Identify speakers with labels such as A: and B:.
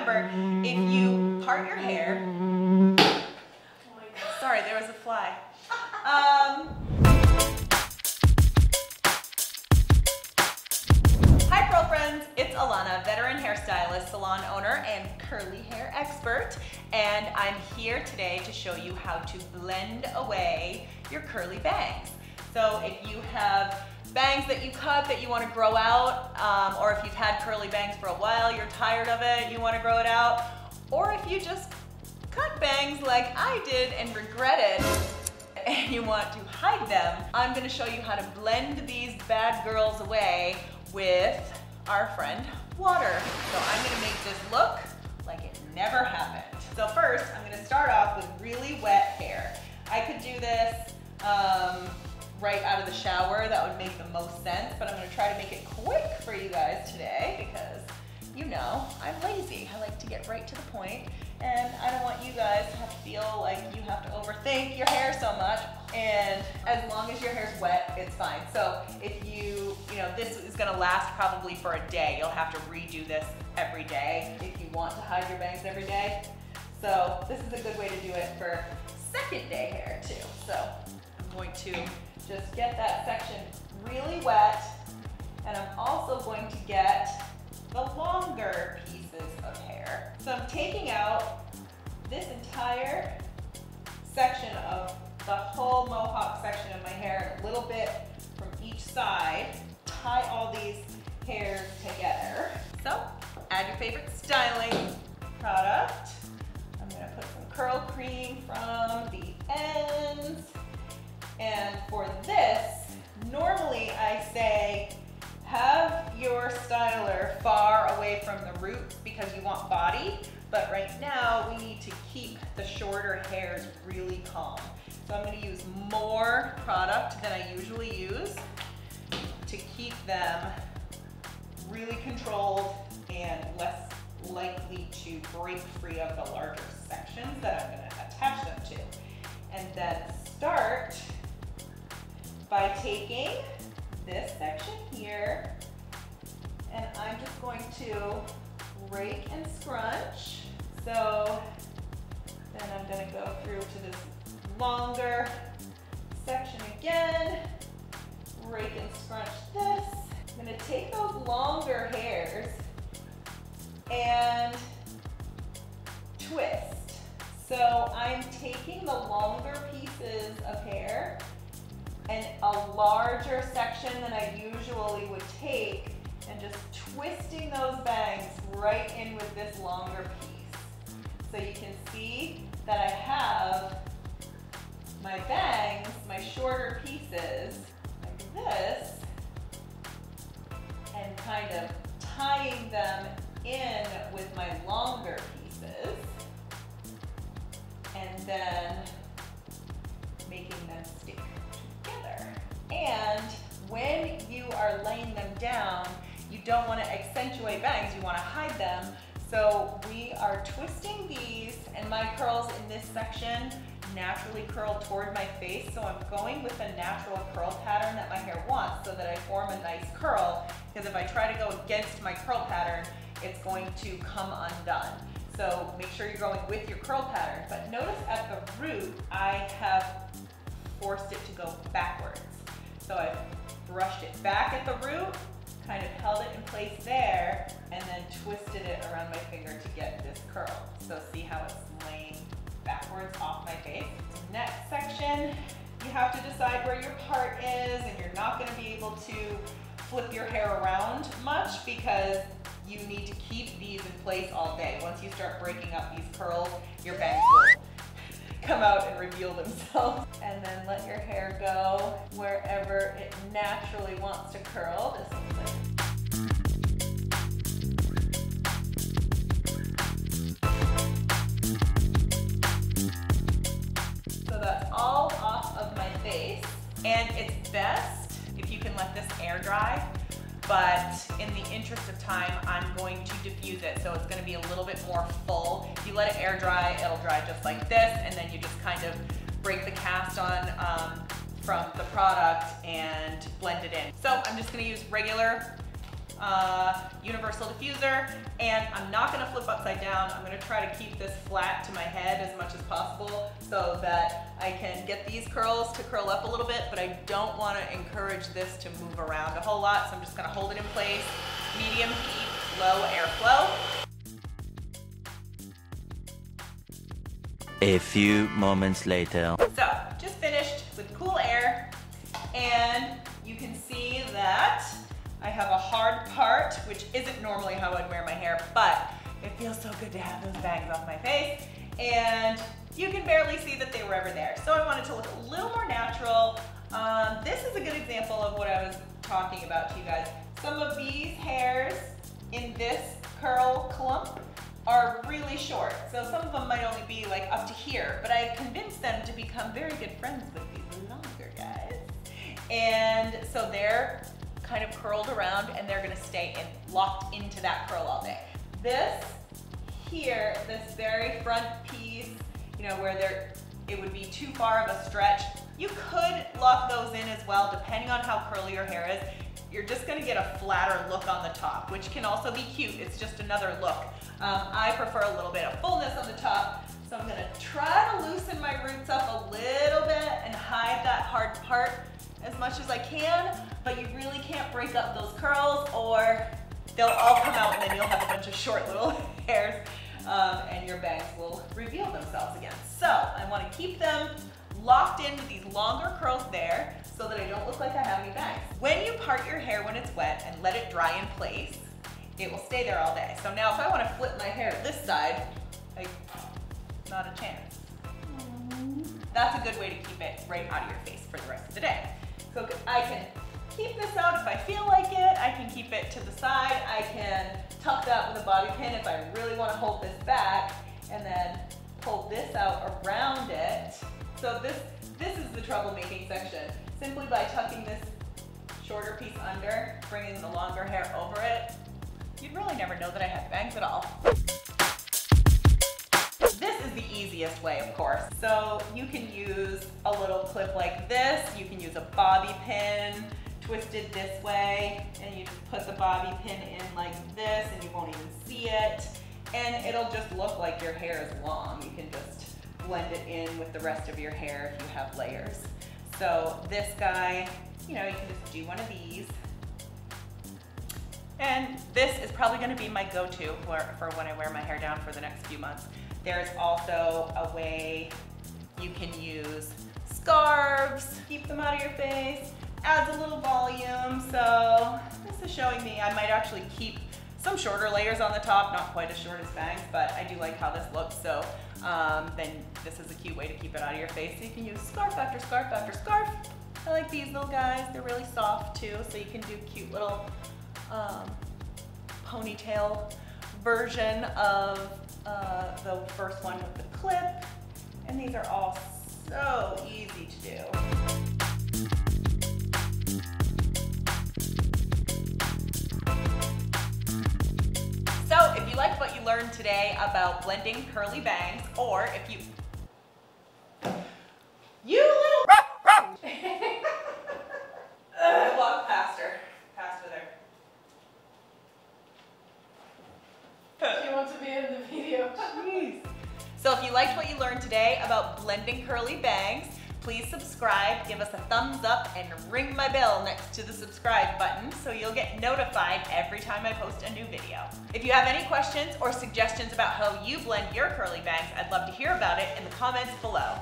A: remember, if you part your hair, oh my God, sorry, there was a fly. Hi Curl friends, it's Alanna, veteran hairstylist, salon owner, and curly hair expert. And I'm here today to show you how to blend away your curly bangs. So if you have bangs that you cut that you want to grow out, or if you've had curly bangs for a while, you're tired of it, you want to grow it out, or if you just cut bangs like I did and regretted and you want to hide them, I'm going to show you how to blend these bad girls away with our friend water. So I'm going to make this look like it never happened. So first I'm going to start off with really wet hair. I could do this right out of the shower. That would make the most sense, but I'm going to try to make it quick for you guys today because, you know, I'm lazy. I like to get right to the point, and I don't want you guys to have to feel like you have to overthink your hair so much. And as long as your hair's wet, it's fine. So if you know, this is going to last probably for a day. You'll have to redo this every day if you want to hide your bangs every day. So this is a good way to do it for second day hair too. So I'm going to just get that section really wet, and I'm also going to get the longer pieces of hair. So I'm taking out this entire section of the whole mohawk section of my hair, a little bit from each side, tie all these hairs together. So add your favorite styling product. I'm gonna put some curl cream from the ends. And for this, normally I say have your styler far away from the roots because you want body, but right now we need to keep the shorter hairs really calm. So I'm going to use more product than I usually use to keep them really controlled and less likely to break free of the larger sections that I'm going to attach them to. And then start by taking this section here, and I'm just going to rake and scrunch. So then I'm going to go through to this longer section again, rake and scrunch this. I'm going to take those longer hairs and twist. So I'm taking the longer pieces of hair and a larger section than I usually would take, and just twisting those bangs right in with this longer piece. So you can see that I have my bangs, my shorter pieces, like this, and kind of tying them in with my longer pieces, and then making them stick together. And when you are laying them down, you don't want to accentuate bangs, you want to hide them. So we are twisting these, and my curls in this section naturally curl toward my face, so I'm going with a natural curl pattern that my hair wants so that I form a nice curl, because if I try to go against my curl pattern, it's going to come undone. So make sure you're going with your curl pattern. But notice at the root, I have forced it to go backwards. So I've brushed it back at the root, kind of held it in place there, and then twisted it around my finger to get this curl. So see how it's laying backwards off my face. Next section, you have to decide where your part is, and you're not going to be able to flip your hair around much because you need to keep these in place all day. Once you start breaking up these curls, your bangs will come out and reveal themselves. And then let your hair go wherever it naturally wants to curl. This looks like all off of my face, and it's best if you can let this air dry, but in the interest of time, I'm going to diffuse it, so it's going to be a little bit more full. If you let it air dry, it'll dry just like this, and then you just kind of break the cast on from the product and blend it in. So I'm just going to use regular universal diffuser, and I'm not gonna flip upside down. I'm gonna try to keep this flat to my head as much as possible so that I can get these curls to curl up a little bit, but I don't wanna encourage this to move around a whole lot, so I'm just gonna hold it in place, medium heat, low airflow.
B: A few moments later.
A: So, just finished with cool air, and you can see that I have a hard part, which isn't normally how I'd wear my hair, but it feels so good to have those bangs off my face, and you can barely see that they were ever there. So I wanted to look a little more natural. This is a good example of what I was talking about to you guys. Some of these hairs in this curl clump are really short. So some of them might only be like up to here, but I've convinced them to become very good friends with these longer guys. And so they're kind of curled around and they're gonna stay locked into that curl all day. This here, this very front piece, you know, where it would be too far of a stretch, you could lock those in as well, depending on how curly your hair is. You're just gonna get a flatter look on the top, which can also be cute. It's just another look. I prefer a little bit of fullness on the top, so I'm gonna try to loosen my roots up a little bit and hide that hard part as much as I can, but you really can't break up those curls or they'll all come out and then you'll have a bunch of short little hairs and your bangs will reveal themselves again. So I wanna keep them locked into these longer curls there so that I don't look like I have any bangs. When you part your hair when it's wet and let it dry in place, it will stay there all day. So now if I want to flip my hair this side, like, not a chance. That's a good way to keep it right out of your face for the rest of the day. So I can keep this out if I feel like it. I can keep it to the side. I can tuck that with a bobby pin if I really want to hold this back, and then pull this out around it. So this is the troublemaking section. Simply by tucking this shorter piece under, bringing the longer hair over it, you'd really never know that I had bangs at all. This is the easiest way, of course. So you can use a little clip like this. You can use a bobby pin twisted this way, and you just put the bobby pin in like this and you won't even see it. And it'll just look like your hair is long. You can just blend it in with the rest of your hair if you have layers. So this guy, you know, you can just do one of these. And this is probably gonna be my go-to for when I wear my hair down for the next few months. There's also a way you can use scarves, keep them out of your face, adds a little volume. So this is showing me I might actually keep some shorter layers on the top, not quite as short as bangs, but I do like how this looks. So then this is a cute way to keep it out of your face. So you can use scarf after scarf after scarf. I like these little guys. They're really soft too, so you can do cute little ponytail version of the first one with the clip. And these are all so easy to do. So if you liked what you learned today about blending curly bangs, or if you little I walked past with her.
C: She wants to be in the video.
A: Jeez. So if you liked what you learned today about blending curly bangs, please subscribe, give us a thumbs up, and ring my bell next to the subscribe button so you'll get notified every time I post a new video. If you have any questions or suggestions about how you blend your curly bangs, I'd love to hear about it in the comments below.